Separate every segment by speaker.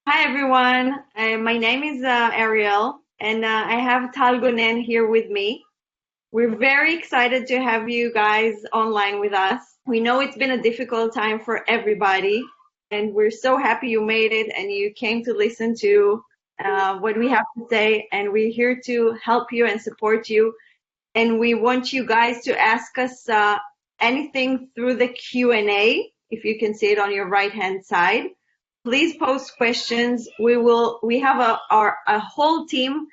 Speaker 1: Hi everyone, my name is Ariel, and I have Tal Gonen here with me. We're very excited to have you guys online with us. We know it's been a difficult time for everybody, and we're so happy you made it and you came to listen to what we have to say. And we're here to help you and support you. And we want you guys to ask us anything through the Q&A, if you can see it on your right hand side. Please post questions. We have a whole team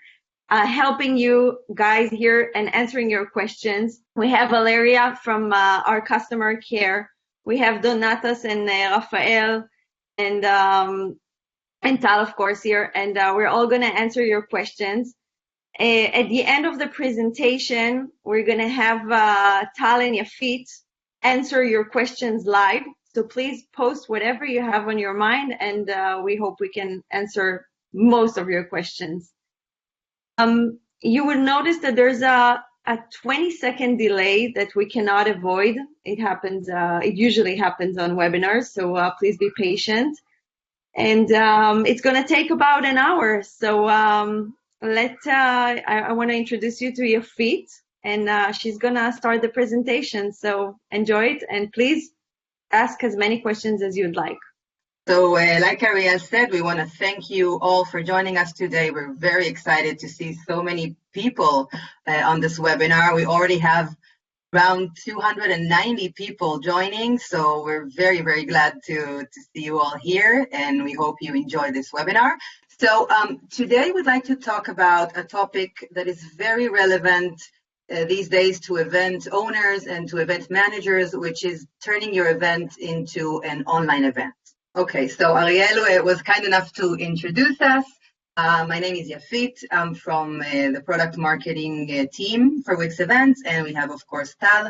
Speaker 1: helping you guys here and answering your questions. We have Valeria from our customer care. We have Donatas and Rafael and Tal, of course, here, and we're all going to answer your questions. At the end of the presentation, we're going to have Tal and Yafit answer your questions live. So please post whatever you have on your mind, and we hope we can answer most of your questions. You will notice that there's a 20-second delay that we cannot avoid. It happens. It usually happens on webinars, so please be patient. And it's going to take about an hour. So I want to introduce you to Yafit, and she's going to start the presentation. So enjoy it, and please ask as many questions as you'd like.
Speaker 2: So like Ariel said, we want to thank you all for joining us today. We're very excited to see so many people on this webinar. We already have around 290 people joining, so we're very, very glad to see you all here, and we hope you enjoy this webinar. So today we'd like to talk about a topic that is very relevant these days to event owners and to event managers, which is turning your event into an online event. Okay, so Ariel was kind enough to introduce us. My name is Yafit. I'm from the product marketing team for Wix Events, and we have, of course, Tal,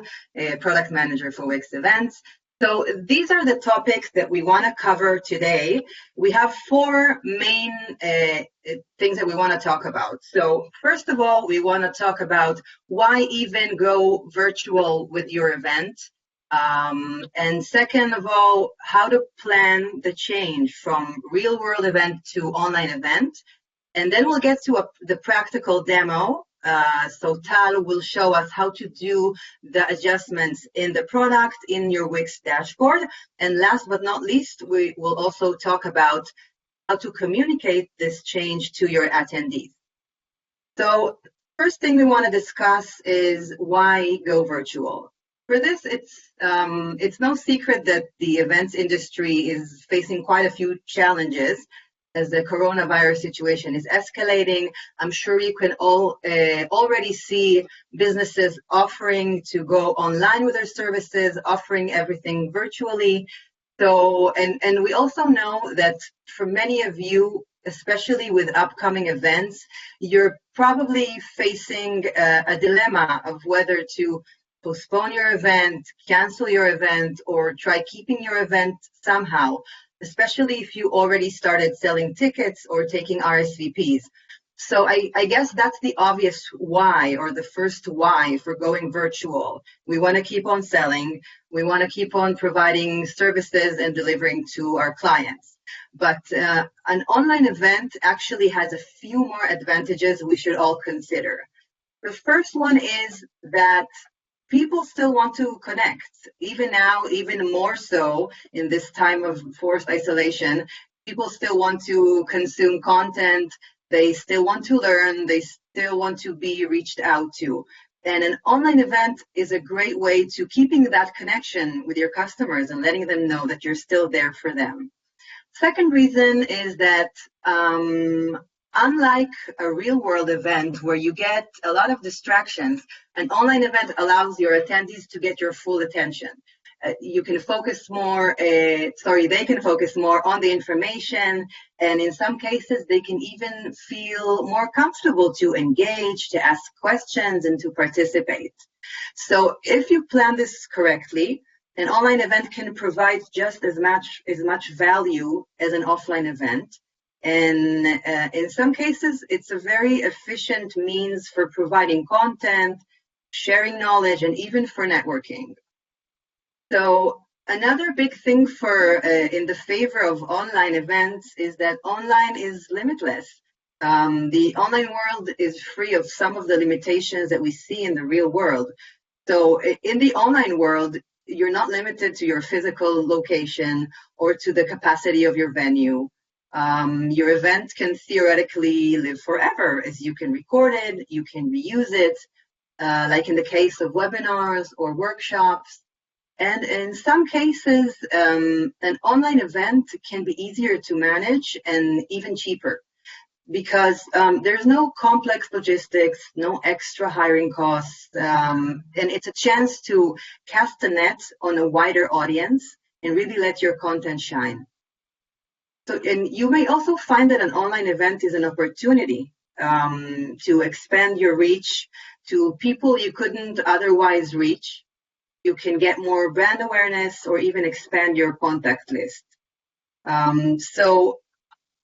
Speaker 2: product manager for Wix Events. So these are the topics that we want to cover today. We have four main things that we want to talk about. So first of all, we want to talk about why even go virtual with your event. And second of all, how to plan the change from real world event to online event. And then we'll get to the practical demo. So Tal will show us how to do the adjustments in the product in your Wix dashboard. And last but not least, we will also talk about how to communicate this change to your attendees. So first thing we want to discuss is why go virtual. For this, it's no secret that the events industry is facing quite a few challenges as the coronavirus situation is escalating. I'm sure you can all already see businesses offering to go online with their services, offering everything virtually. So, and we also know that for many of you, especially with upcoming events, you're probably facing a dilemma of whether to postpone your event, cancel your event, or try keeping your event somehow, especially if you already started selling tickets or taking RSVPs. So I guess that's the obvious why, or the first why for going virtual. We want to keep on selling. We want to keep on providing services and delivering to our clients. But an online event actually has a few more advantages we should all consider. The first one is that people still want to connect, even now, even more so in this time of forced isolation. People still want to consume content. They still want to learn. They still want to be reached out to. And an online event is a great way to keeping that connection with your customers and letting them know that you're still there for them. Second reason is that unlike a real world event where you get a lot of distractions, an online event allows your attendees to get your full attention. You can focus more, they can focus more on the information, and in some cases they can even feel more comfortable to engage, to ask questions, and to participate. So if you plan this correctly, an online event can provide just as much value as an offline event. And in some cases, it's a very efficient means for providing content, sharing knowledge, and even for networking. So Another big thing for in the favor of online events is that online is limitless. The online world is free of some of the limitations that we see in the real world. So in the online world, you're not limited to your physical location or to the capacity of your venue. Your event can theoretically live forever, as you can record it, you can reuse it, like in the case of webinars or workshops. And in some cases, an online event can be easier to manage and even cheaper because there's no complex logistics, no extra hiring costs, and it's a chance to cast a net on a wider audience and really let your content shine. So, and you may also find that an online event is an opportunity to expand your reach to people you couldn't otherwise reach. You can get more brand awareness or even expand your contact list. So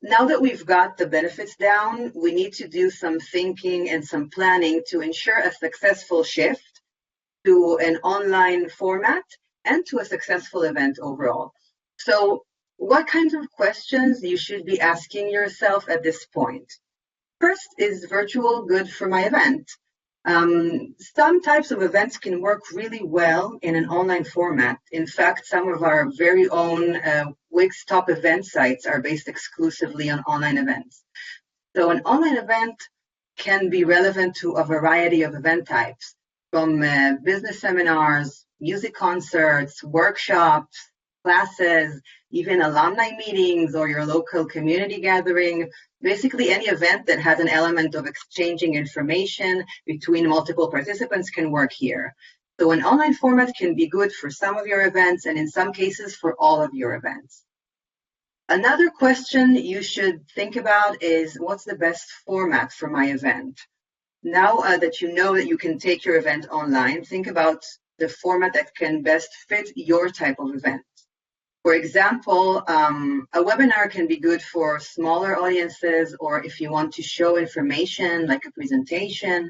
Speaker 2: now that we've got the benefits down, we need to do some thinking and some planning to ensure a successful shift to an online format and to a successful event overall. So what kinds of questions you should be asking yourself at this point? First, is virtual good for my event? Some types of events can work really well in an online format. In fact, some of our very own Wix top event sites are based exclusively on online events. So an online event can be relevant to a variety of event types, from business seminars, music concerts, workshops, classes, even alumni meetings or your local community gathering. Basically, any event that has an element of exchanging information between multiple participants can work here. So an online format can be good for some of your events and in some cases for all of your events. Another question you should think about is, what's the best format for my event? Now that you know that you can take your event online, think about the format that can best fit your type of event. For example, a webinar can be good for smaller audiences, or if you want to show information like a presentation.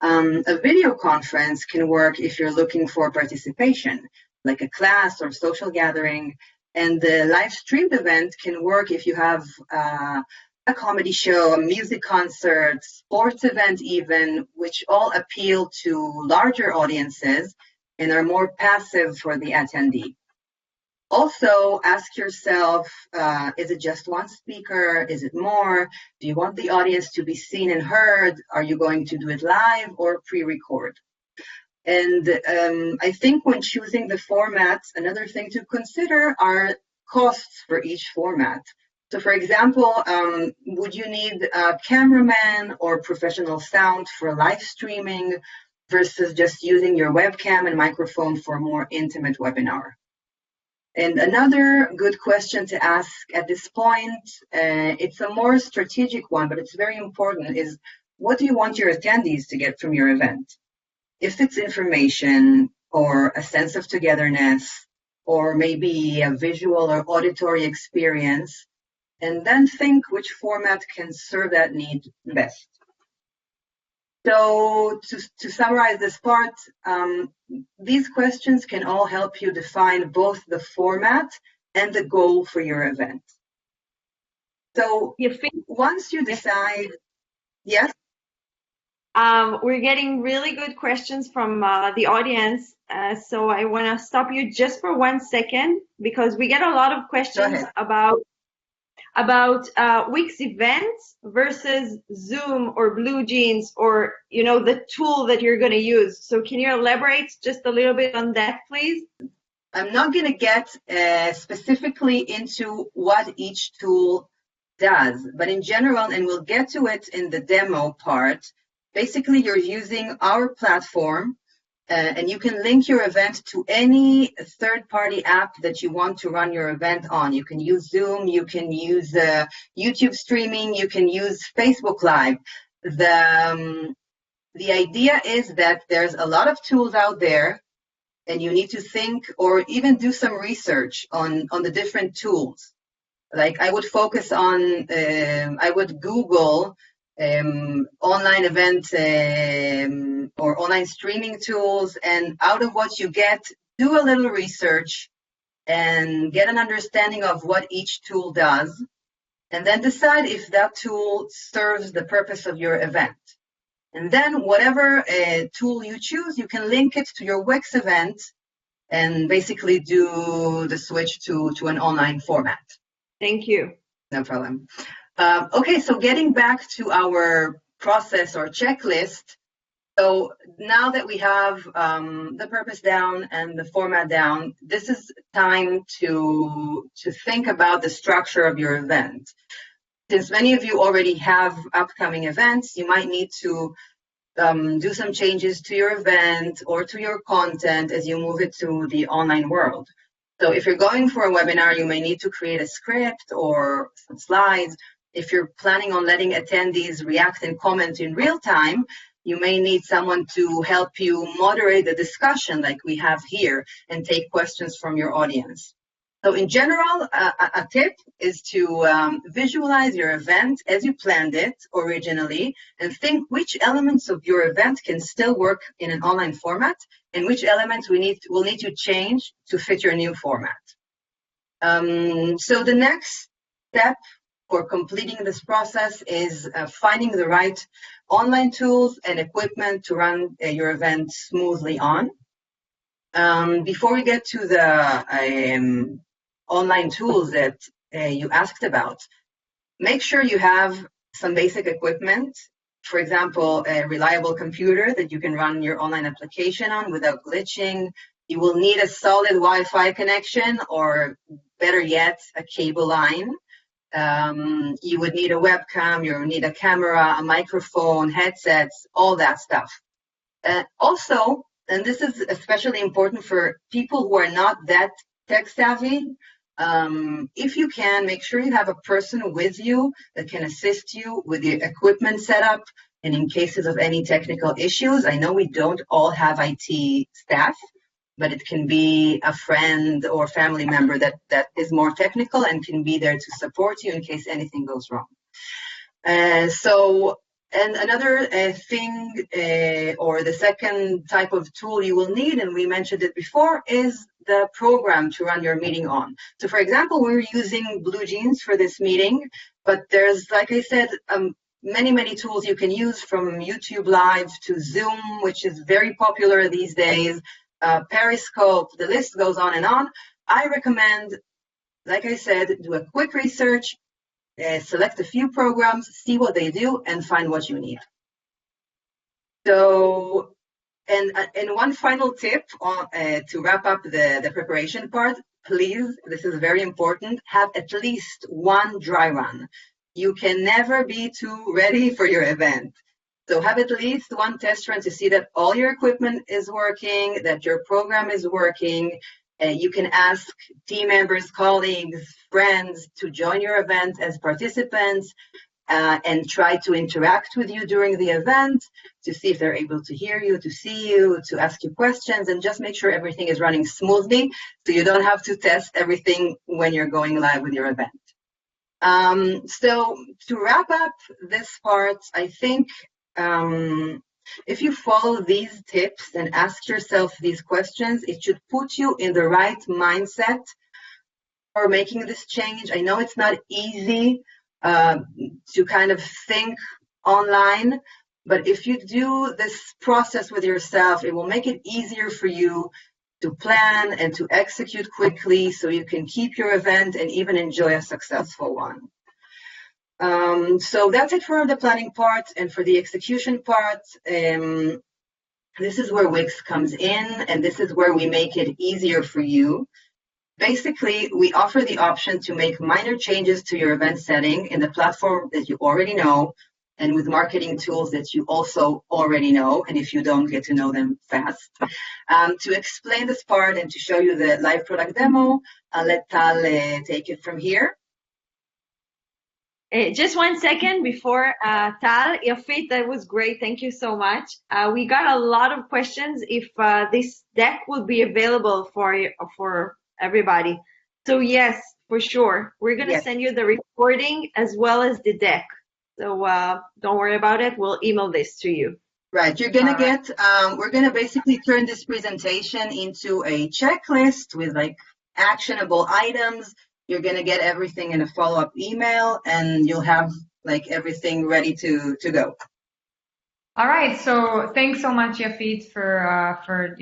Speaker 2: A video conference can work if you're looking for participation, like a class or social gathering. And the live streamed event can work if you have a comedy show, a music concert, sports event even, which all appeal to larger audiences and are more passive for the attendee. Also, ask yourself, is it just one speaker? Is it more? Do you want the audience to be seen and heard? Are you going to do it live or pre-record? And I think when choosing the formats, another thing to consider are costs for each format. So for example, would you need a cameraman or professional sound for live streaming versus just using your webcam and microphone for a more intimate webinar? And another good question to ask at this point, it's a more strategic one, but it's very important, is what do you want your attendees to get from your event? If it's information or a sense of togetherness, or maybe a visual or auditory experience, and then think which format can serve that need best. So to summarize this part, these questions can all help you define both the format and the goal for your event. So once you decide, yes?
Speaker 1: We're getting really good questions from the audience. So I want to stop you just for 1 second because we get a lot of questions about Wix events versus Zoom or Blue Jeans or, you know, the tool that you're going to use. So can you elaborate just a little bit on that, please?
Speaker 2: I'm not going to get specifically into what each tool does, but in general, and we'll get to it in the demo part, basically you're using our platform and you can link your event to any third-party app that you want to run your event on. You can use Zoom, you can use YouTube streaming, you can use Facebook Live. The idea is that there's a lot of tools out there and you need to think or even do some research on the different tools. Like I would focus on, I would Google online event or online streaming tools, and out of what you get, do a little research and get an understanding of what each tool does, and then decide if that tool serves the purpose of your event. And then whatever tool you choose, you can link it to your Wix event and basically do the switch to an online format.
Speaker 1: Thank you.
Speaker 2: No problem. Okay, so getting back to our process or checklist. So now that we have the purpose down and the format down, this is time to think about the structure of your event. Since many of you already have upcoming events, you might need to do some changes to your event or to your content as you move it to the online world. So if you're going for a webinar, you may need to create a script or some slides. If you're planning on letting attendees react and comment in real time, you may need someone to help you moderate the discussion like we have here and take questions from your audience. So in general, a tip is to visualize your event as you planned it originally and think which elements of your event can still work in an online format and which elements will need to change to fit your new format. So the next step for completing this process is finding the right online tools and equipment to run your event smoothly on. Before we get to the online tools that you asked about, make sure you have some basic equipment. For example, a reliable computer that you can run your online application on without glitching. You will need a solid Wi-Fi connection, or better yet, a cable line. You would need a webcam, you would need a camera, a microphone, headsets, all that stuff. Also, and this is especially important for people who are not that tech savvy, if you can, make sure you have a person with you that can assist you with the equipment setup and in cases of any technical issues. I know we don't all have IT staff, but it can be a friend or family member that is more technical and can be there to support you in case anything goes wrong. And another thing, or the second type of tool you will need, and we mentioned it before, is the program to run your meeting on. So for example, we're using BlueJeans for this meeting, but there's, like I said, many tools you can use, from YouTube Live to Zoom, which is very popular these days, Periscope, the list goes on and on. I recommend, like I said, do a quick research, select a few programs, see what they do, and find what you need. So, and one final tip to wrap up the preparation part, please, this is very important, have at least one dry run. You can never be too ready for your event. So have at least one test run to see that all your equipment is working, that your program is working. You can ask team members, colleagues, friends to join your event as participants and try to interact with you during the event to see if they're able to hear you, to see you, to ask you questions, and just make sure everything is running smoothly so you don't have to test everything when you're going live with your event. So to wrap up this part, I think if you follow these tips and ask yourself these questions, it should put you in the right mindset for making this change. I know it's not easy to kind of think online, but if you do this process with yourself, it will make it easier for you to plan and to execute quickly so you can keep your event and even enjoy a successful one. So that's it for the planning part. And for the execution part, this is where Wix comes in, and this is where we make it easier for you. Basically, we offer the option to make minor changes to your event setting in the platform that you already know, and with marketing tools that you also already know, and if you don't, get to know them fast. To explain this part and to show you the live product demo, I'll let Tal take it from here.
Speaker 1: Just 1 second before Tal, Yafit, that was great. Thank you so much. We got a lot of questions if this deck will be available for everybody. So yes, for sure. We're going to send you the recording as well as the deck. So don't worry about it. We'll email this to you.
Speaker 2: Right. You're going to get, we're going to basically turn this presentation into a checklist with like actionable items. You're going to get everything in a follow-up email, and you'll have like everything ready to go.
Speaker 3: All right, so thanks so much, Yafit, for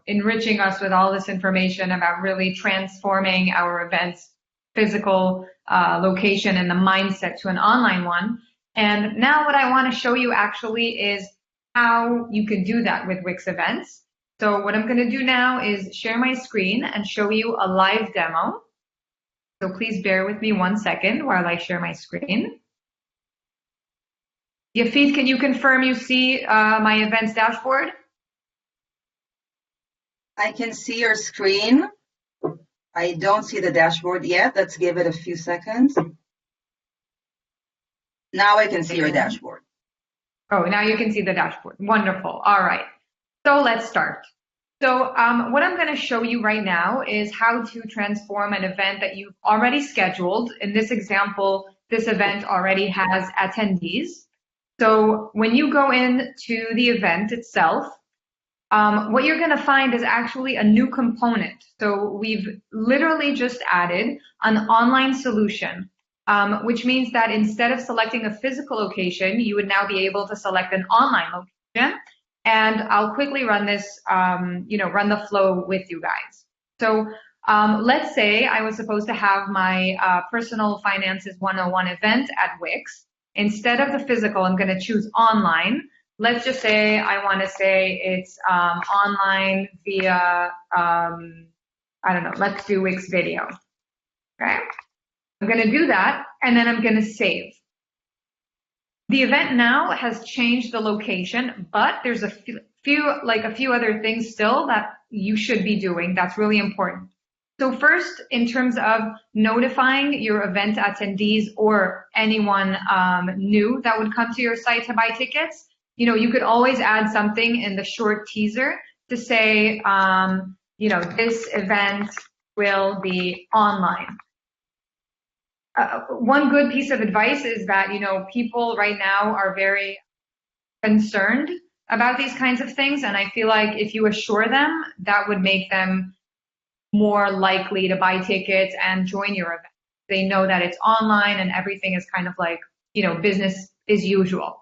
Speaker 3: enriching us with all this information about really transforming our events physical location and the mindset to an online one. And now what I want to show you actually is how you can do that with Wix Events. So what I'm going to do now is share my screen and show you a live demo. So please bear with me 1 second while I share my screen. Yafit, can you confirm you see my events dashboard?
Speaker 2: I can see your screen. I don't see the dashboard yet. Let's give it a few seconds. Now I can see your dashboard.
Speaker 3: Oh, now you can see the dashboard. Wonderful. All right. So let's start. So what I'm going to show you right now is how to transform an event that you've already scheduled. In this example, this event already has attendees. So when you go into the event itself, what you're going to find is actually a new component. So we've literally just added an online solution, which means that instead of selecting a physical location, you would now be able to select an online location. And I'll quickly run this, run the flow with you guys. So let's say I was supposed to have my Personal Finances 101 event at Wix. Instead of the physical, I'm going to choose online. Let's just say I want to say it's online via, I don't know, let's do Wix video. Okay. I'm going to do that, and then I'm going to save. The event now has changed the location, but there's a few other things still that you should be doing that's really important. So first, in terms of notifying your event attendees or anyone new that would come to your site to buy tickets, you could always add something in the short teaser to say, this event will be online. One good piece of advice is that, people right now are very concerned about these kinds of things. And I feel like if you assure them, that would make them more likely to buy tickets and join your event. They know that it's online and everything is kind of like, business as usual.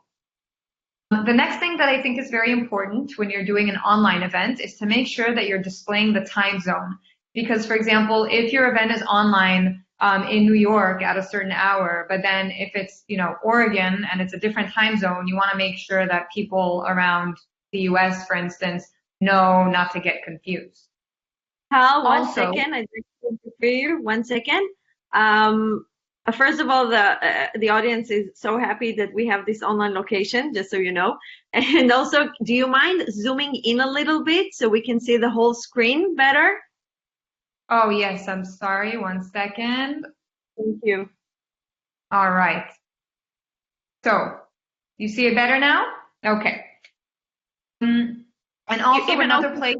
Speaker 3: The next thing that I think is very important when you're doing an online event is to make sure that you're displaying the time zone. Because, for example, if your event is online in New York at a certain hour, but then if it's, Oregon and it's a different time zone, you want to make sure that people around the US, for instance, know not to get confused.
Speaker 1: Hal, one second. I just want to interfere. 1 second. First of all, the audience is so happy that we have this online location, just so you know. And also, do you mind zooming in a little bit so we can see the whole screen better?
Speaker 3: Oh, yes. I'm sorry. 1 second.
Speaker 1: Thank you.
Speaker 3: All right. So, you see it better now? Okay. And also another place.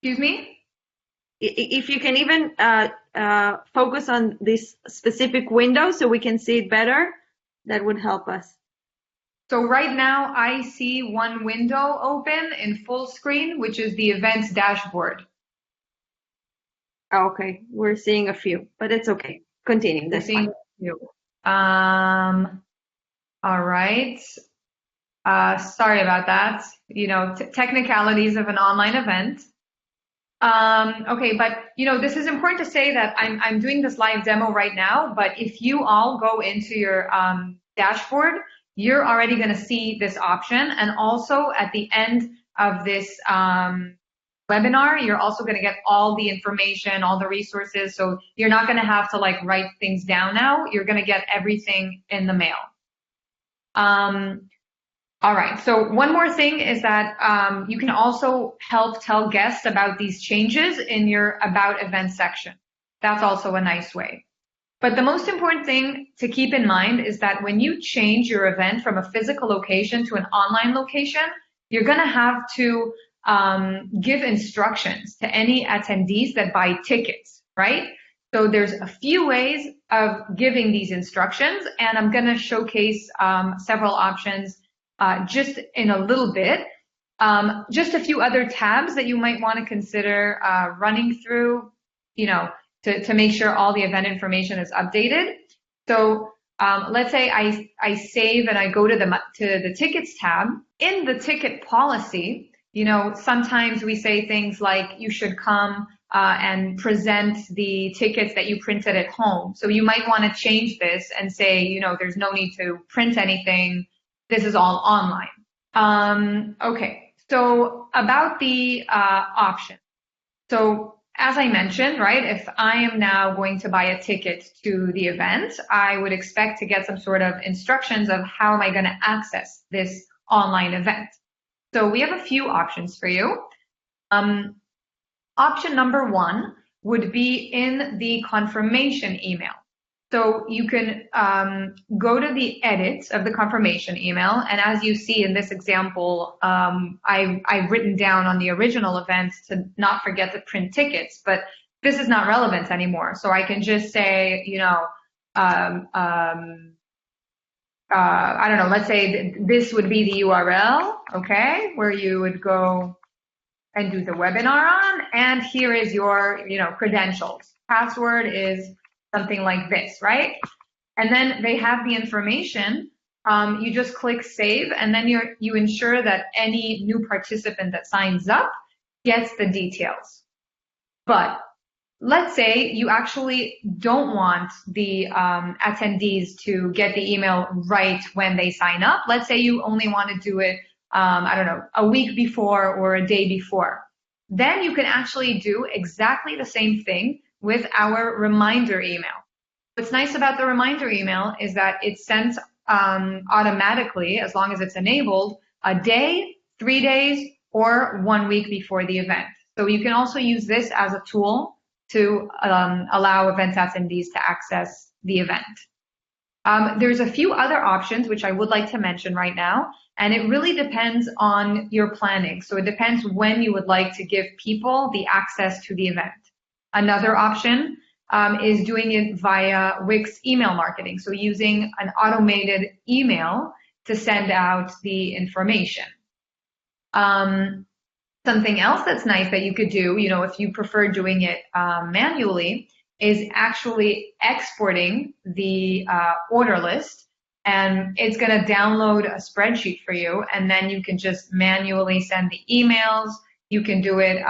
Speaker 3: Excuse me?
Speaker 1: If you can even focus on this specific window so we can see it better, that would help us.
Speaker 3: So right now I see one window open in full screen, which is the events dashboard.
Speaker 1: Okay, we're seeing a few, but it's okay. Continue. That's fine.
Speaker 3: All right. Sorry about that. Technicalities of an online event. Okay, but this is important to say that I'm doing this live demo right now, but if you all go into your dashboard, you're already going to see this option. And also at the end of this webinar, you're also going to get all the information, all the resources. So you're not going to have to write things down now. You're going to get everything in the mail. All right, so one more thing is that you can also help tell guests about these changes in your About Event section. That's also a nice way. But the most important thing to keep in mind is that when you change your event from a physical location to an online location, you're going to have to give instructions to any attendees that buy tickets, right? So there's a few ways of giving these instructions, and I'm going to showcase several options just in a little bit. Just a few other tabs that you might want to consider running through, to make sure all the event information is updated. So let's say I save and I go to the tickets tab. In the ticket policy, sometimes we say things like you should come and present the tickets that you printed at home. So you might want to change this and say, there's no need to print anything. This is all online. Okay, so about the option. So as I mentioned, right, if I am now going to buy a ticket to the event, I would expect to get some sort of instructions of how am I going to access this online event. So we have a few options for you. Option number one would be in the confirmation email. So you can go to the edit of the confirmation email. And as you see in this example, I've written down on the original event to not forget to print tickets, but this is not relevant anymore. So I can just say, I don't know, let's say this would be the URL, okay, where you would go and do the webinar on. And here is your, credentials. Password is something like this, right? And then they have the information. You just click save, and then you ensure that any new participant that signs up gets the details. But let's say you actually don't want the attendees to get the email right when they sign up. Let's say you only want to do it, I don't know, a week before or a day before. Then you can actually do exactly the same thing with our reminder email. What's nice about the reminder email is that it sends automatically, as long as it's enabled, a day, 3 days, or 1 week before the event. So you can also use this as a tool to allow event attendees to access the event. There's a few other options which I would like to mention right now, and it really depends on your planning. So it depends when you would like to give people the access to the event. Another option is doing it via Wix email marketing, so using an automated email to send out the information. Something else that's nice that you could do, if you prefer doing it manually, is actually exporting the order list, and it's going to download a spreadsheet for you, and then you can just manually send the emails. You can do it,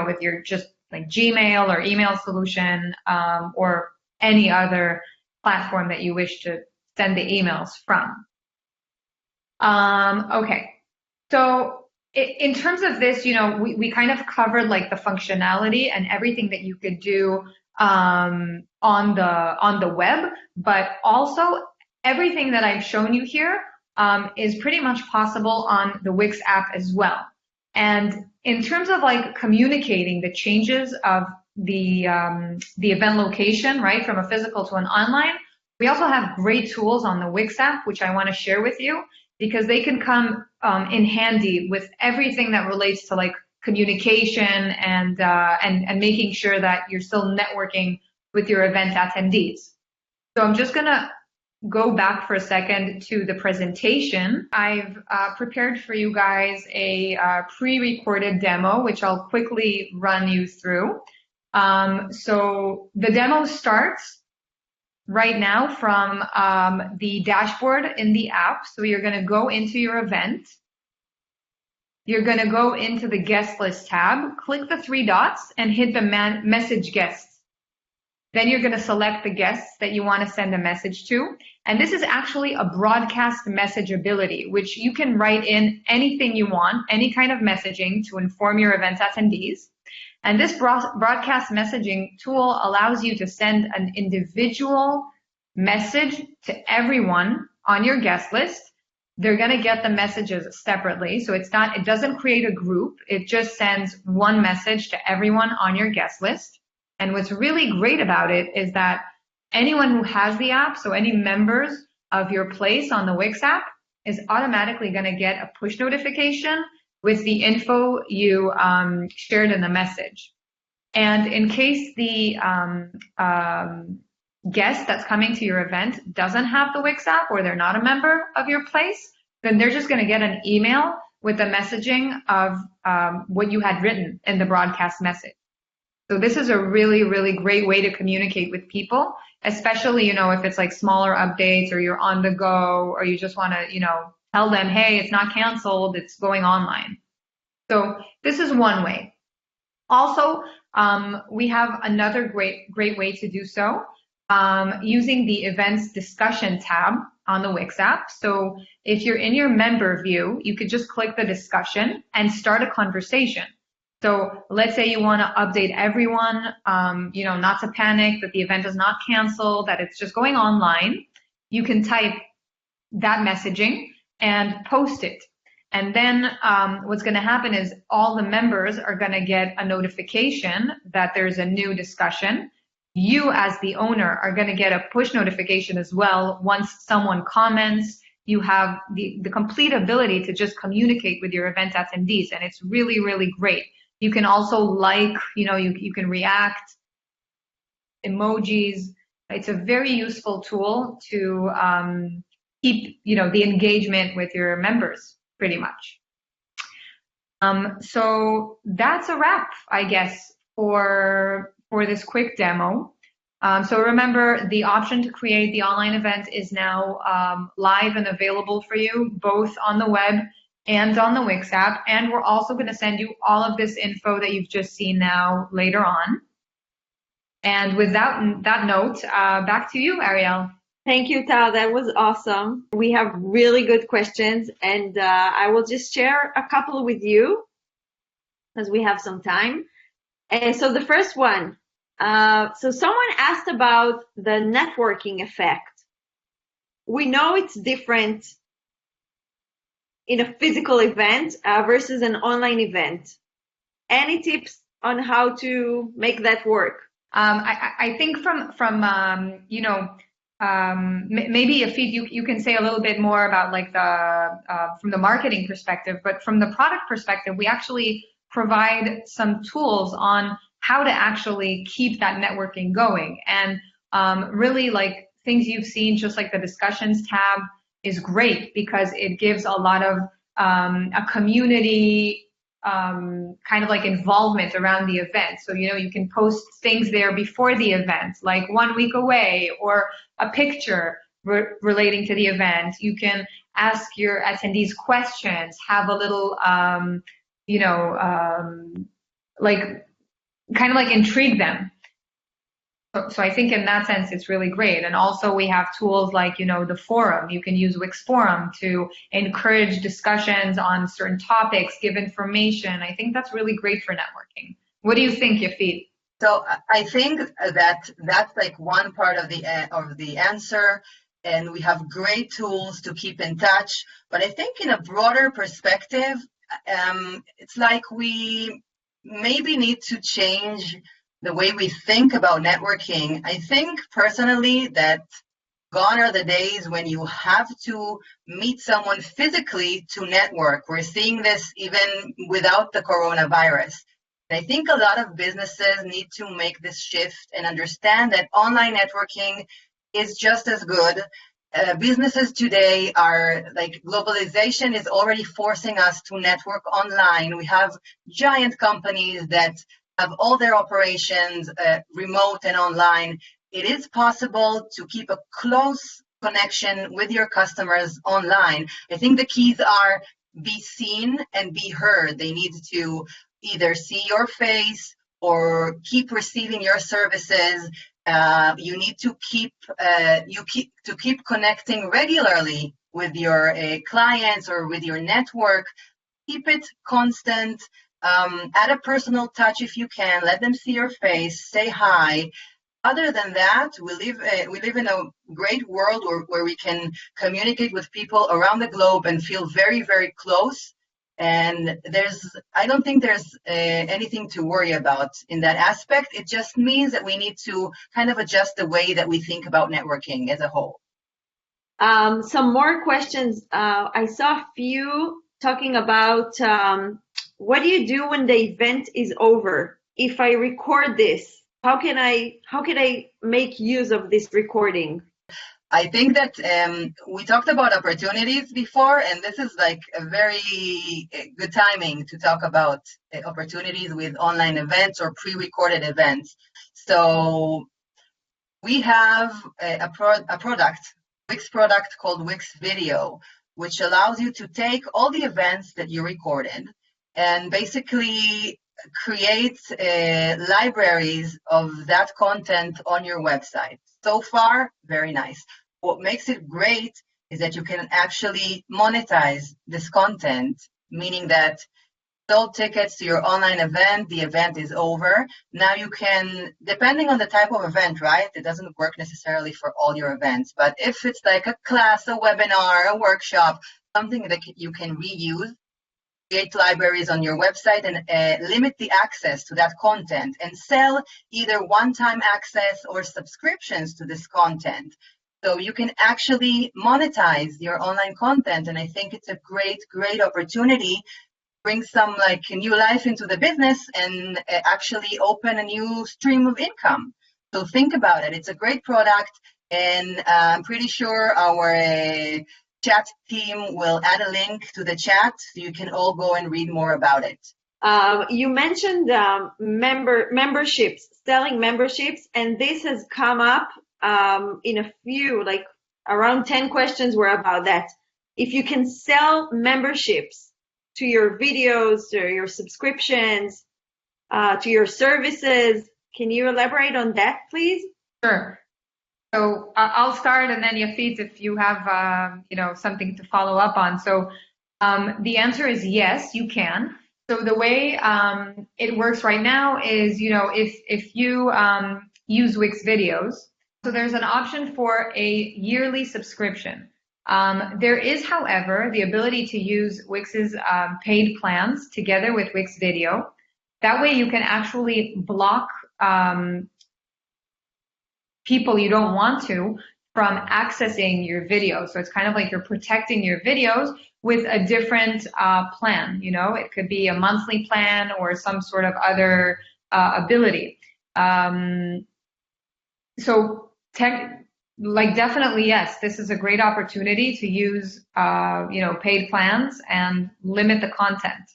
Speaker 3: with your just like Gmail or email solution, or any other platform that you wish to send the emails from. Okay, so in terms of this, we kind of covered like the functionality and everything that you could do on the web, but also everything that I've shown you here is pretty much possible on the Wix app as well. And in terms of like communicating the changes of the event location, right, from a physical to an online, we also have great tools on the Wix app, which I want to share with you, because they can come in handy with everything that relates to like communication and making sure that you're still networking with your event attendees. So I'm just gonna go back for a second to the presentation. I've prepared for you guys a pre-recorded demo, which I'll quickly run you through. So the demo starts right now from the dashboard in the app. So you're going to go into your event. You're going to go into the guest list tab, click the 3 dots, and hit the message guests. Then you're going to select the guests that you want to send a message to. And this is actually a broadcast message ability, which you can write in anything you want, any kind of messaging to inform your event attendees. And this broadcast messaging tool allows you to send an individual message to everyone on your guest list. They're going to get the messages separately. So it doesn't create a group. It just sends one message to everyone on your guest list. And what's really great about it is that anyone who has the app, so any members of your place on the Wix app, is automatically going to get a push notification with the info you shared in the message. And in case the guest that's coming to your event doesn't have the Wix app, or they're not a member of your place, then they're just going to get an email with the messaging of what you had written in the broadcast message. So this is a really, really great way to communicate with people, especially, if it's like smaller updates or you're on the go or you just want to, tell them, hey, it's not canceled, it's going online. So this is one way. Also, we have another great way to do so, using the events discussion tab on the Wix app. So if you're in your member view, you could just click the discussion and start a conversation. So let's say you want to update everyone, not to panic, that the event is not canceled, that it's just going online. You can type that messaging and post it. And then what's going to happen is all the members are going to get a notification that there's a new discussion. You as the owner are going to get a push notification as well. Once someone comments, you have the complete ability to just communicate with your event attendees. And it's really, really great. You can also you can react, emojis. It's a very useful tool to keep, the engagement with your members, pretty much. So that's a wrap, I guess, for this quick demo. So remember, the option to create the online event is now live and available for you, both on the web and on the Wix app. And we're also going to send you all of this info that you've just seen now later on. And with that note, back to you, Ariel.
Speaker 1: Thank you, Tal. That was awesome. We have really good questions, and I will just share a couple with you as we have some time. So the first one, so someone asked about the networking effect. We know it's different in a physical event versus an online event. Any tips on how to make that work?
Speaker 3: I think maybe Afid, you can say a little bit more about like from the marketing perspective, but from the product perspective, we actually provide some tools on how to actually keep that networking going. And really, like things you've seen, just like the discussions tab is great because it gives a lot of a community kind of like involvement around the event. So, you can post things there before the event, like 1 week away, or a picture relating to the event. You can ask your attendees questions, have a little, like kind of like intrigue them. So I think in that sense, it's really great. And also we have tools like, the forum. You can use Wix Forum to encourage discussions on certain topics, give information. I think that's really great for networking. What do you think, Yafid?
Speaker 2: So I think that's like one part of the answer. And we have great tools to keep in touch. But I think in a broader perspective, it's like we maybe need to change the way we think about networking. I think personally that gone are the days when you have to meet someone physically to network. We're seeing this even without the coronavirus. I think a lot of businesses need to make this shift and understand that online networking is just as good. Businesses today are like, globalization is already forcing us to network online. We have giant companies that have all their operations remote and online. It is possible to keep a close connection with your customers online. I think the keys are be seen and be heard. They need to either see your face or keep receiving your services. You need to keep connecting regularly with your clients or with your network. Keep it constant. Add a personal touch if you can. Let them see your face. Say hi. Other than that, we live in a great world where we can communicate with people around the globe and feel very, very close. And I don't think there's anything to worry about in that aspect. It just means that we need to kind of adjust the way that we think about networking as a whole.
Speaker 1: Some more questions. I saw a few talking about what do you do when the event is over? If I record this, how can I make use of this recording?
Speaker 2: I think that we talked about opportunities before, and this is like a very good timing to talk about opportunities with online events or pre-recorded events. So we have a product, Wix product called Wix Video, which allows you to take all the events that you recorded and basically create libraries of that content on your website. So far, very nice. What makes it great is that you can actually monetize this content, meaning that sold tickets to your online event, the event is over. Now you can, depending on the type of event, right? It doesn't work necessarily for all your events, but if it's like a class, a webinar, a workshop, something that you can reuse, create libraries on your website and limit the access to that content and sell either one-time access or subscriptions to this content. So you can actually monetize your online content. And I think it's a great, great opportunity, bring some like new life into the business and actually open a new stream of income. So think about it. It's a great product, and I'm pretty sure our chat team will add a link to the chat so you can all go and read more about it.
Speaker 1: You mentioned memberships, selling memberships, and this has come up in a few, like around 10 questions were about that. If you can sell memberships to your videos, to your subscriptions, to your services, can you elaborate on that, please?
Speaker 3: Sure. So I'll start, and then Yafit, if you have something to follow up on. So the answer is yes, you can. So the way it works right now is, if you use Wix Videos, so there's an option for a yearly subscription. There is, however, the ability to use Wix's paid plans together with Wix Video. That way you can actually block people you don't want to from accessing your videos. So it's kind of like you're protecting your videos with a different plan. It could be a monthly plan or some sort of other ability. Definitely, yes, this is a great opportunity to use, paid plans and limit the content.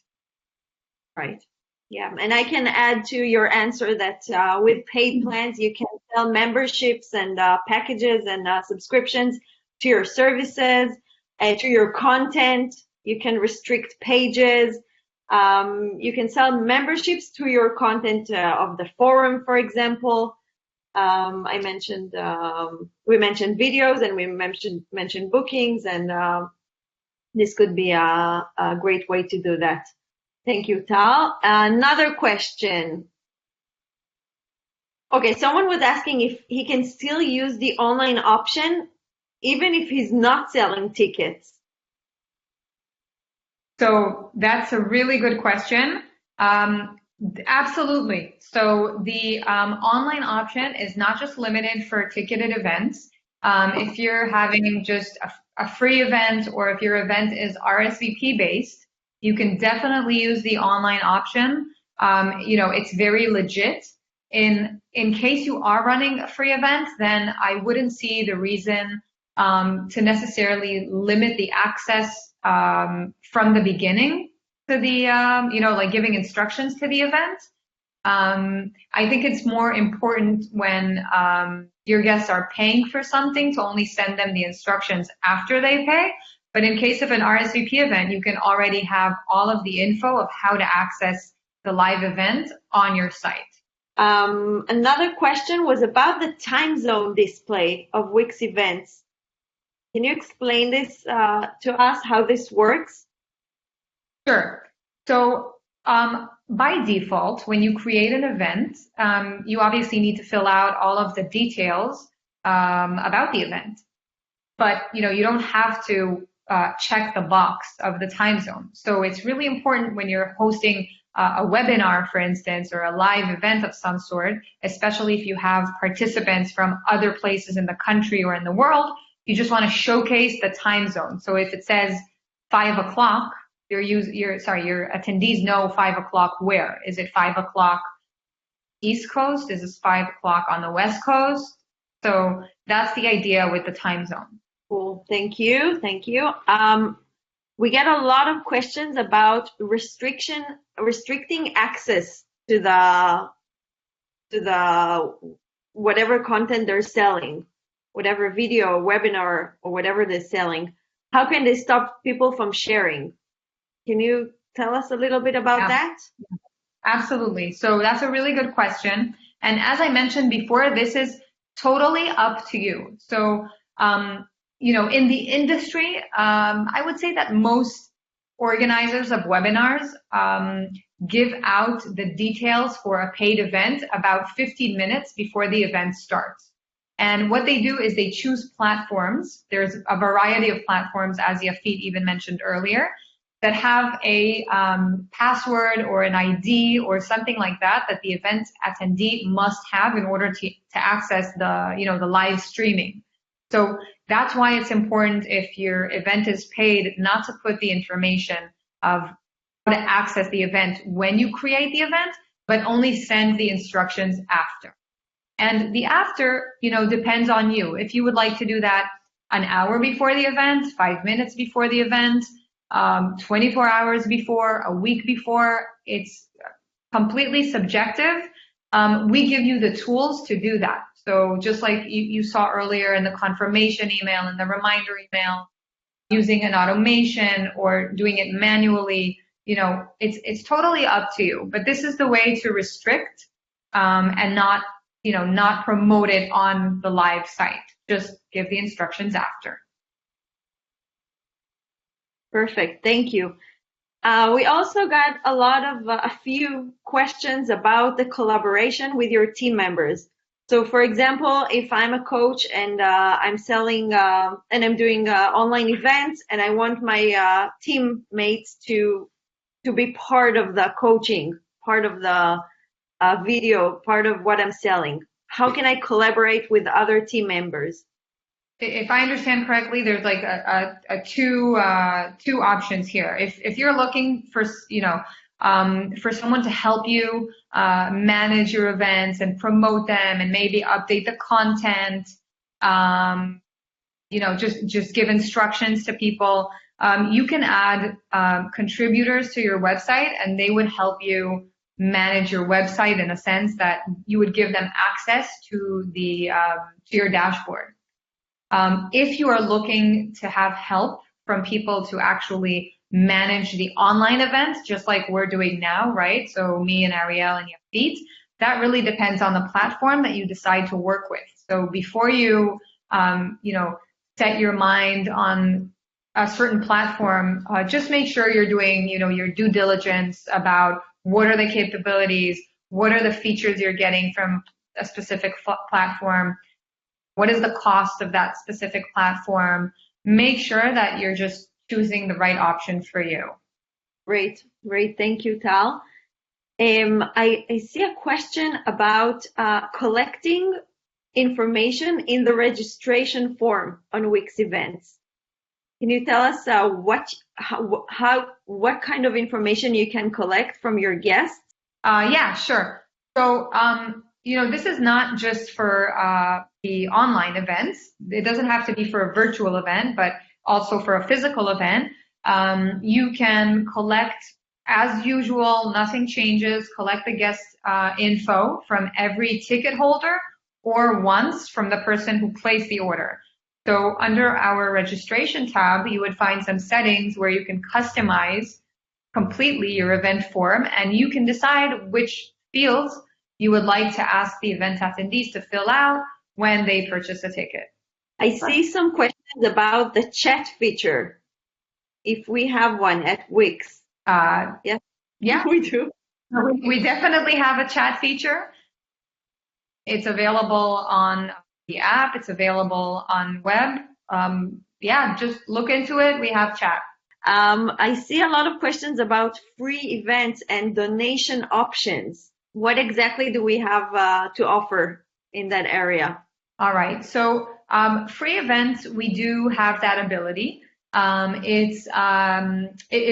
Speaker 1: Right. Yeah, and I can add to your answer that with paid plans, you can sell memberships and packages and subscriptions to your services, to your content. You can restrict pages. You can sell memberships to your content of the forum, for example. We mentioned videos, and we mentioned bookings, and this could be a great way to do that. Thank you, Tal. Another question. Okay, someone was asking if he can still use the online option even if he's not selling tickets.
Speaker 3: So that's a really good question. Absolutely. So the online option is not just limited for ticketed events. If you're having just a free event, or if your event is RSVP based, you can definitely use the online option. It's very legit. In case you are running a free event, then I wouldn't see the reason to necessarily limit the access from the beginning to the, like giving instructions to the event. I think it's more important when your guests are paying for something to only send them the instructions after they pay. But in case of an RSVP event, you can already have all of the info of how to access the live event on your site.
Speaker 1: Another question was about the time zone display of Wix events. Can you explain this to us, how this works?
Speaker 3: Sure. So by default, when you create an event, you obviously need to fill out all of the details about the event. But you don't have to check the box of the time zone. So it's really important when you're hosting a webinar, for instance, or a live event of some sort, especially if you have participants from other places in the country or in the world, you just want to showcase the time zone. So if it says 5 o'clock, your attendees know 5 o'clock where. Is it 5 o'clock East Coast? Is it 5 o'clock on the West Coast? So that's the idea with the time zone.
Speaker 1: Cool. Thank you. Thank you. We get a lot of questions about restricting access to the whatever content they're selling, whatever video, webinar, or whatever they're selling. How can they stop people from sharing? Can you tell us a little bit about that?
Speaker 3: Absolutely. So that's a really good question. And as I mentioned before, this is totally up to you. So, in the industry, I would say that most organizers of webinars give out the details for a paid event about 15 minutes before the event starts. And what they do is they choose platforms. There's a variety of platforms, as Yafit even mentioned earlier, that have a password or an ID or something like that the event attendee must have in order to access the live streaming. So that's why it's important, if your event is paid, not to put the information of how to access the event when you create the event, but only send the instructions after. And the after, depends on you. If you would like to do that an hour before the event, 5 minutes before the event, 24 hours before, a week before, it's completely subjective. We give you the tools to do that. So just like you saw earlier in the confirmation email and the reminder email, using an automation or doing it manually, it's totally up to you. But this is the way to restrict and not promote it on the live site. Just give the instructions after.
Speaker 1: Perfect. Thank you. We also got a few questions about the collaboration with your team members. So, for example, if I'm a coach and I'm selling and I'm doing online events, and I want my teammates to be part of the coaching, part of the video, part of what I'm selling, how can I collaborate with other team members?
Speaker 3: If I understand correctly, there's like two options here. If you're looking for for someone to help you manage your events and promote them and maybe update the content, just give instructions to people, you can add contributors to your website, and they would help you manage your website in a sense that you would give them access to your dashboard. If you are looking to have help from people to actually manage the online event, just like we're doing now, right? So me and Ariel and Yafit, that really depends on the platform that you decide to work with. So before you, set your mind on a certain platform, just make sure you're doing, your due diligence about what are the capabilities, what are the features you're getting from a specific platform, what is the cost of that specific platform. Make sure that you're just choosing the right option for you.
Speaker 1: Great. Thank you, Tal. I see a question about collecting information in the registration form on Wix Events. Can you tell us what kind of information you can collect from your guests?
Speaker 3: Yeah, sure. So, this is not just for the online events. It doesn't have to be for a virtual event, but also for a physical event. You can collect, as usual, nothing changes, collect the guest info from every ticket holder or once from the person who placed the order. So under our registration tab, you would find some settings where you can customize completely your event form, and you can decide which fields you would like to ask the event attendees to fill out when they purchase a ticket.
Speaker 1: I see some questions about the chat feature, if we have one at Wix. Yes,
Speaker 3: yeah,
Speaker 1: we do.
Speaker 3: We definitely have a chat feature. It's available on the app. It's available on web. Just look into it. We have chat.
Speaker 1: I see a lot of questions about free events and donation options. What exactly do we have to offer in that area?
Speaker 3: All right. So free events, we do have that ability. It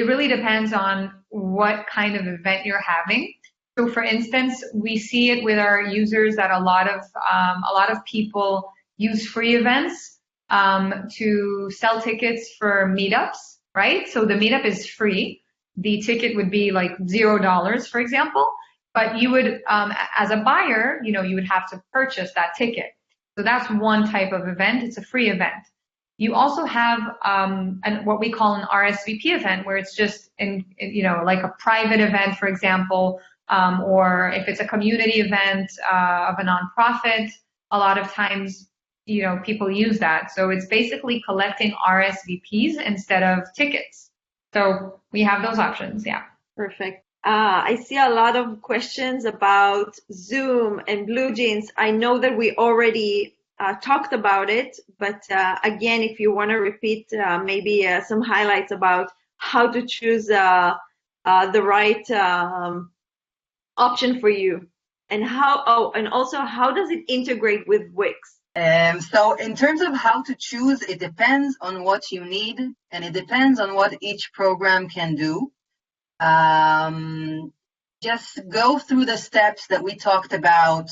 Speaker 3: really depends on what kind of event you're having. So for instance, we see it with our users that a lot of people use free events to sell tickets for meetups, right? So the meetup is free. The ticket would be like $0, for example, but you would, as a buyer, you would have to purchase that ticket. So that's one type of event. It's a free event. You also have what we call an RSVP event, where it's just like a private event, for example, or if it's a community event of a nonprofit. A lot of times, people use that. So it's basically collecting RSVPs instead of tickets. So we have those options. Yeah.
Speaker 1: Perfect. I see a lot of questions about Zoom and Blue Jeans. I know that we already talked about it, but again, if you want to repeat maybe some highlights about how to choose the right option for you, and and also how does it integrate with Wix?
Speaker 2: So in terms of how to choose, it depends on what you need, and it depends on what each program can do. Just go through the steps that we talked about.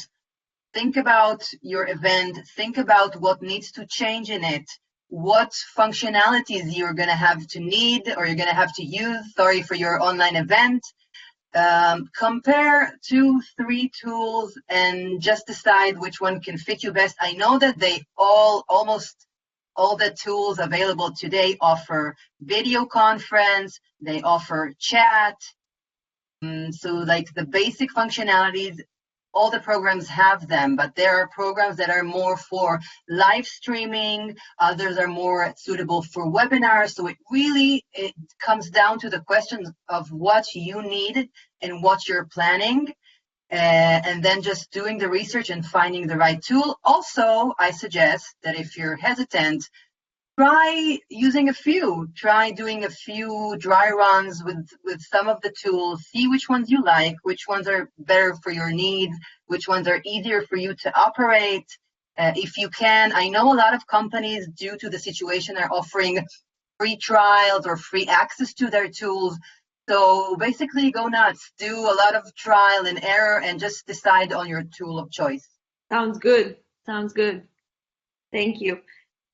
Speaker 2: Think about your event. Think about what needs to change in it. What functionalities you're going to have to need or you're going to have to use, for your online event. Compare 2-3 tools and just decide which one can fit you best. I know that almost all the tools available today offer video conference, they offer chat. So like the basic functionalities, all the programs have them, but there are programs that are more for live streaming, others are more suitable for webinars. So it comes down to the questions of what you need and what you're planning, and then just doing the research and finding the right tool. Also, I suggest that if you're hesitant, try doing a few dry runs with some of the tools, see which ones you like, which ones are better for your needs, which ones are easier for you to operate. If you can, I know a lot of companies, due to the situation, are offering free trials or free access to their tools. So basically go nuts, do a lot of trial and error and just decide on your tool of choice.
Speaker 1: Sounds good. Thank you.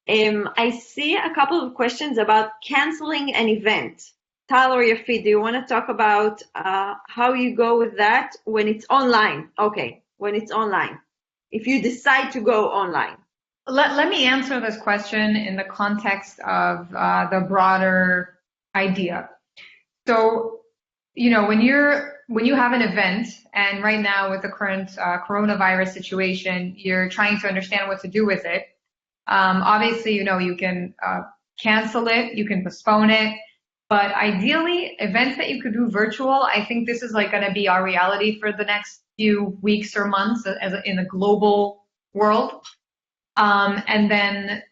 Speaker 1: I see a couple of questions about canceling an event. Tal or Yafi, do you want to talk about how you go with that when it's online? Okay, when it's online. If you decide to go online.
Speaker 3: Let me answer this question in the context of the broader idea. So, when you have an event, and right now with the current coronavirus situation, you're trying to understand what to do with it. Obviously, you can cancel it, you can postpone it, but ideally, events that you could do virtual, I think this is like going to be our reality for the next few weeks or months in the global world. And then,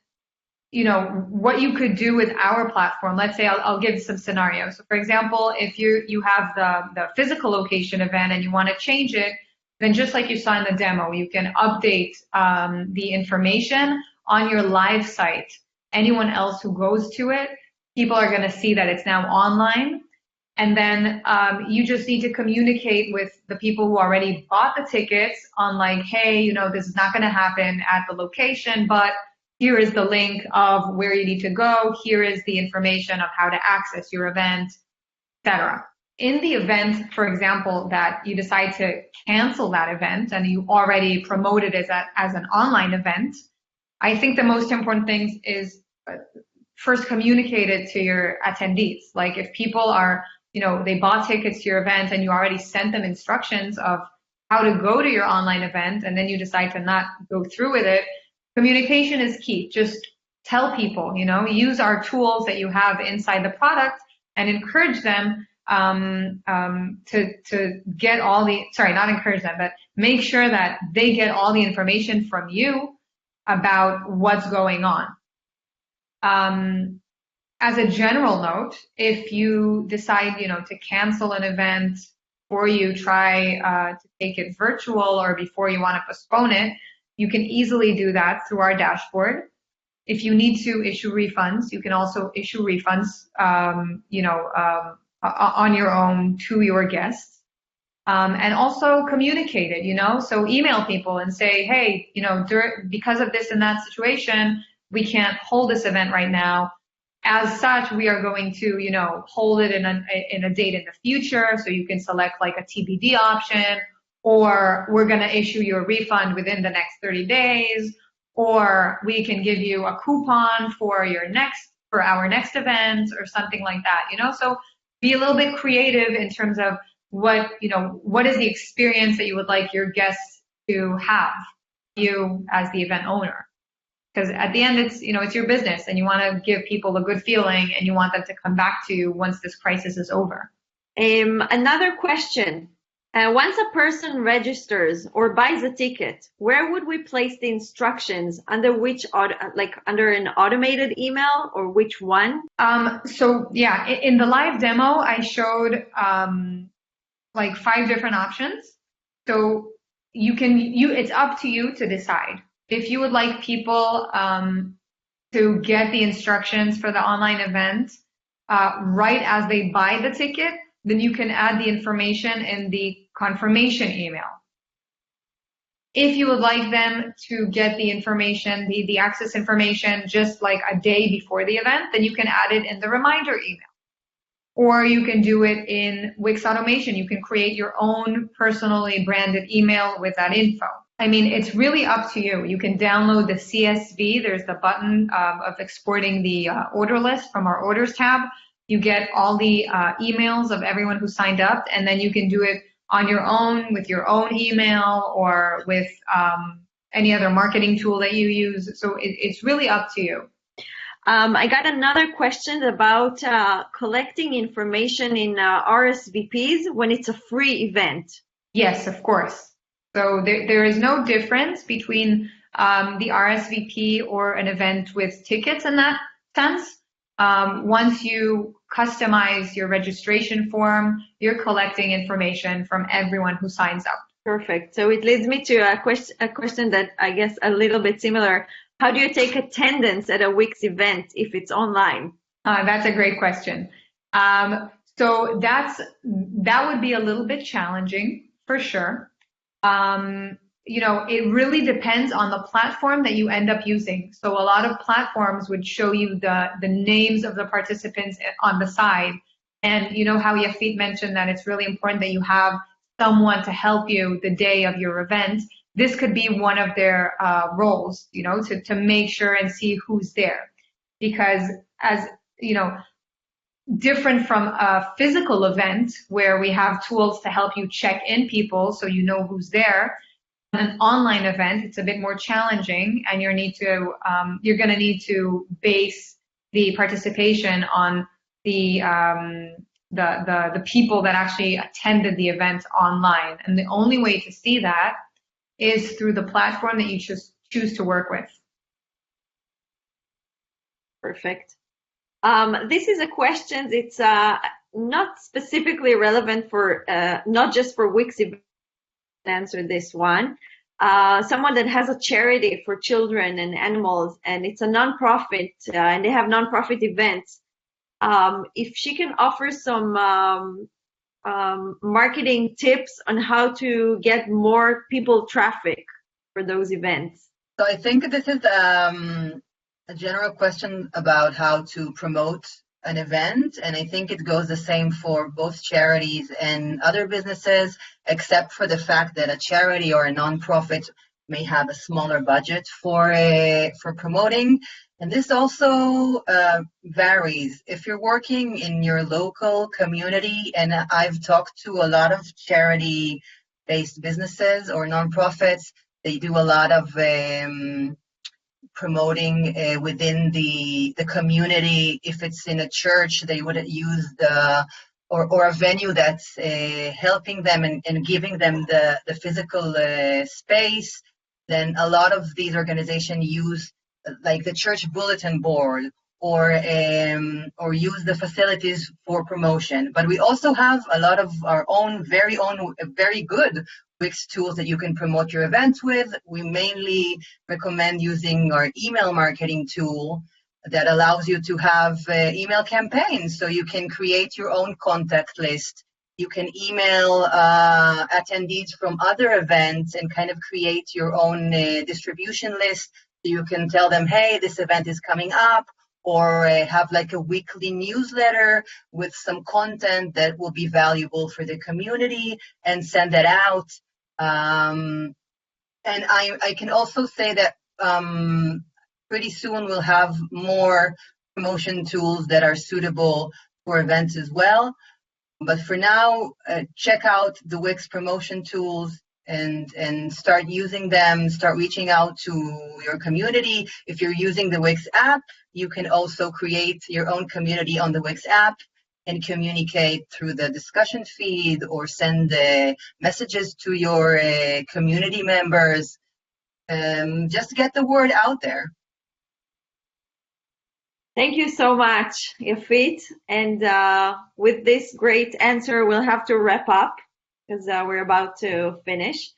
Speaker 3: what you could do with our platform. Let's say I'll give some scenarios. So, for example, if you have the physical location event and you want to change it, then just like you saw in the demo, you can update the information on your live site. Anyone else who goes to it, people are going to see that it's now online. And then you just need to communicate with the people who already bought the tickets on like, hey, this is not going to happen at the location, but here is the link of where you need to go. Here is the information of how to access your event, etc. In the event, for example, that you decide to cancel that event and you already promote it as an online event, I think the most important thing is first communicate it to your attendees. Like if people are, they bought tickets to your event and you already sent them instructions of how to go to your online event and then you decide to not go through with it, communication is key. Just tell people, use our tools that you have inside the product and encourage them to get all not encourage them, but make sure that they get all the information from you about what's going on. As a general note, if you decide, to cancel an event or you try to take it virtual or before you want to postpone it, you can easily do that through our dashboard. If you need to issue refunds, you can also issue refunds, on your own to your guests. And also communicate it, so email people and say, hey, because of this and that situation, we can't hold this event right now. As such, we are going to, hold it in a date in the future. So you can select like a TBD option, or we're going to issue you a refund within the next 30 days, or we can give you a coupon for our next event or something like that, so be a little bit creative in terms of what is the experience that you would like your guests to have, you as the event owner. Because at the end, it's your business, and you want to give people a good feeling, and you want them to come back to you once this crisis is over.
Speaker 1: Another question. Once a person registers or buys a ticket, where would we place the instructions? Under which, under an automated email, or which one?
Speaker 3: So yeah, in the live demo, I showed like 5 different options. So it's up to you to decide. If you would like people to get the instructions for the online event right as they buy the ticket, then you can add the information in the confirmation email. If you would like them to get the information, the access information, just like a day before the event, then you can add it in the reminder email. Or you can do it in Wix Automation. You can create your own personally branded email with that info. I mean, it's really up to you. You can download the CSV. There's the button of exporting the order list from our orders tab. You get all the emails of everyone who signed up, and then you can do it on your own with your own email or with any other marketing tool that you use. So it's really up to you.
Speaker 1: I got another question about collecting information in RSVPs when it's a free event.
Speaker 3: Yes, of course. So there is no difference between the RSVP or an event with tickets in that sense. Once you customize your registration form, you're collecting information from everyone who signs up.
Speaker 1: Perfect. So it leads me to a question that I guess a little bit similar. How do you take attendance at a Wix event if it's online?
Speaker 3: That's a great question. So that would be a little bit challenging for sure. It really depends on the platform that you end up using. So a lot of platforms would show you the names of the participants on the side. And you know how Yafit mentioned that it's really important that you have someone to help you the day of your event. This could be one of their roles, to make sure and see who's there. Because as, different from a physical event where we have tools to help you check in people so you know who's there, an online event, it's a bit more challenging, and you're going to need to base the participation on the people that actually attended the event online. And the only way to see that is through the platform that you choose to work with.
Speaker 1: Perfect. This is a question. It's not specifically relevant for, not just for Wix events. Answer this one. Someone that has a charity for children and animals, and it's a nonprofit, and they have nonprofit events. If she can offer some marketing tips on how to get more people traffic for those events.
Speaker 2: So I think this is a general question about how to promote an event, and I think it goes the same for both charities and other businesses, except for the fact that a charity or a nonprofit may have a smaller budget for promoting. And this also varies. If you're working in your local community, and I've talked to a lot of charity-based businesses or nonprofits, they do a lot of promoting within the community. If it's in a church, they would use or a venue that's helping them and giving them the physical space. Then a lot of these organizations use like the church bulletin board or use the facilities for promotion. But we also have a lot of our own very good Wix tools that you can promote your events with. We mainly recommend using our email marketing tool that allows you to have email campaigns. So you can create your own contact list You can email attendees from other events and kind of create your own distribution list. You can tell them, hey, this event is coming up, or have like a weekly newsletter with some content that will be valuable for the community and send that out. And I can also say that pretty soon we'll have more promotion tools that are suitable for events as well. But for now, check out the Wix promotion tools and start using them, start reaching out to your community. If you're using the Wix app, you can also create your own community on the Wix app and communicate through the discussion feed or send messages to your community members. Just get the word out there.
Speaker 1: Thank you so much, Yafit. And with this great answer, we'll have to wrap up because we're about to finish.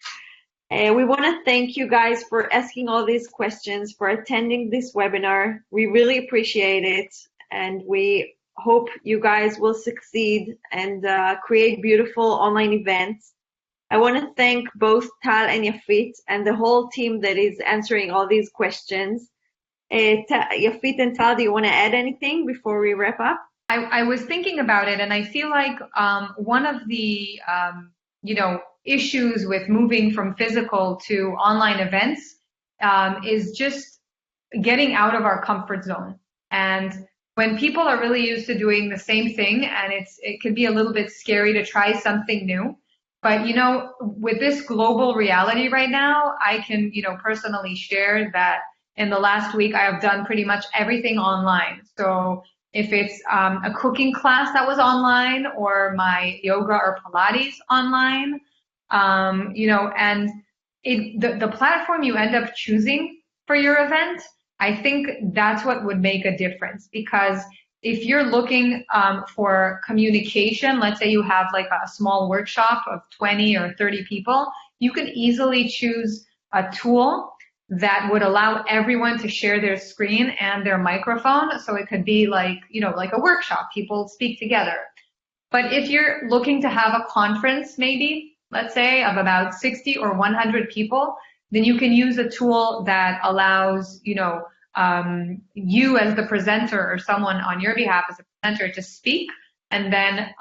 Speaker 1: We want to thank you guys for asking all these questions, for attending this webinar. We really appreciate it. And we hope you guys will succeed and create beautiful online events. I want to thank both Tal and Yafit and the whole team that is answering all these questions. Yafit and Tal, do you want to add anything before we wrap up?
Speaker 3: I was thinking about it, and I feel like one of the issues with moving from physical to online events is just getting out of our comfort zone. And when people are really used to doing the same thing, and it can be a little bit scary to try something new. But with this global reality right now, I can personally share that in the last week, I have done pretty much everything online. So if it's a cooking class that was online, or my yoga or Pilates online, and the platform you end up choosing for your event, I think that's what would make a difference. Because if you're looking for communication, let's say you have like a small workshop of 20 or 30 people, you can easily choose a tool that would allow everyone to share their screen and their microphone. So it could be like a workshop, people speak together. But if you're looking to have a conference, maybe, let's say, of about 60 or 100 people, then you can use a tool that allows, you as the presenter or someone on your behalf as a presenter to speak, and then,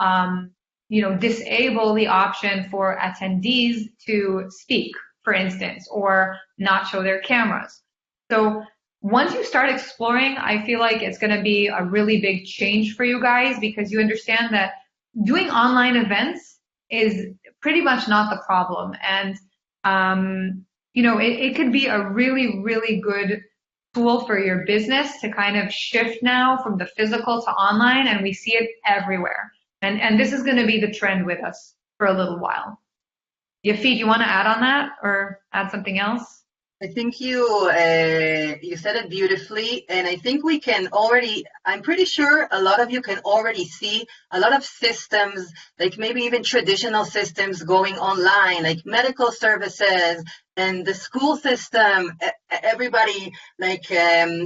Speaker 3: disable the option for attendees to speak, for instance, or not show their cameras. So once you start exploring, I feel like it's going to be a really big change for you guys, because you understand that doing online events is pretty much not the problem. And, it could be a really, really good tool for your business to kind of shift now from the physical to online, and we see it everywhere. And this is going to be the trend with us for a little while. Yafit, you want to add on that or add something else?
Speaker 2: I think you said it beautifully, and I think we can already, I'm pretty sure a lot of you can already see a lot of systems, like maybe even traditional systems going online, like medical services and the school system, everybody like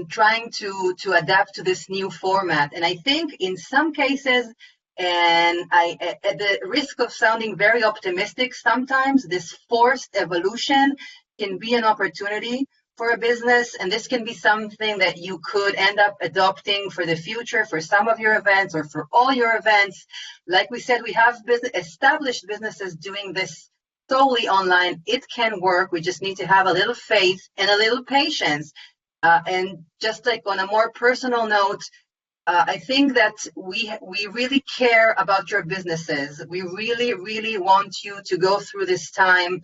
Speaker 2: trying to adapt to this new format. And I think in some cases, and at the risk of sounding very optimistic, sometimes this forced evolution can be an opportunity for a business, and this can be something that you could end up adopting for the future for some of your events or for all your events. Like we said, we have established businesses doing this solely online. It can work. We just need to have a little faith and a little patience. And just like on a more personal note, I think that we really care about your businesses. We really, really want you to go through this time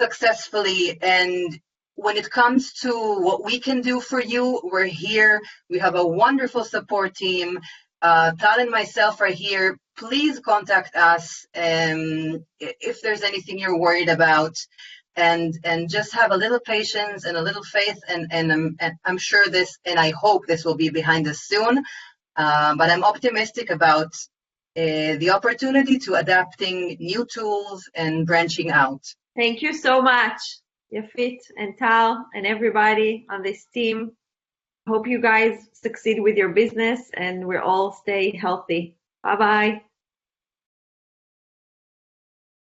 Speaker 2: successfully. And when it comes to what we can do for you, we're here. We have a wonderful support team. Tal and myself are here. Please contact us if there's anything you're worried about. And just have a little patience and a little faith, and I'm sure this, and I hope this will be behind us soon. But I'm optimistic about the opportunity to adapting new tools and branching out.
Speaker 1: Thank you so much, Yafit and Tal and everybody on this team. Hope you guys succeed with your business and we all stay healthy. Bye-bye.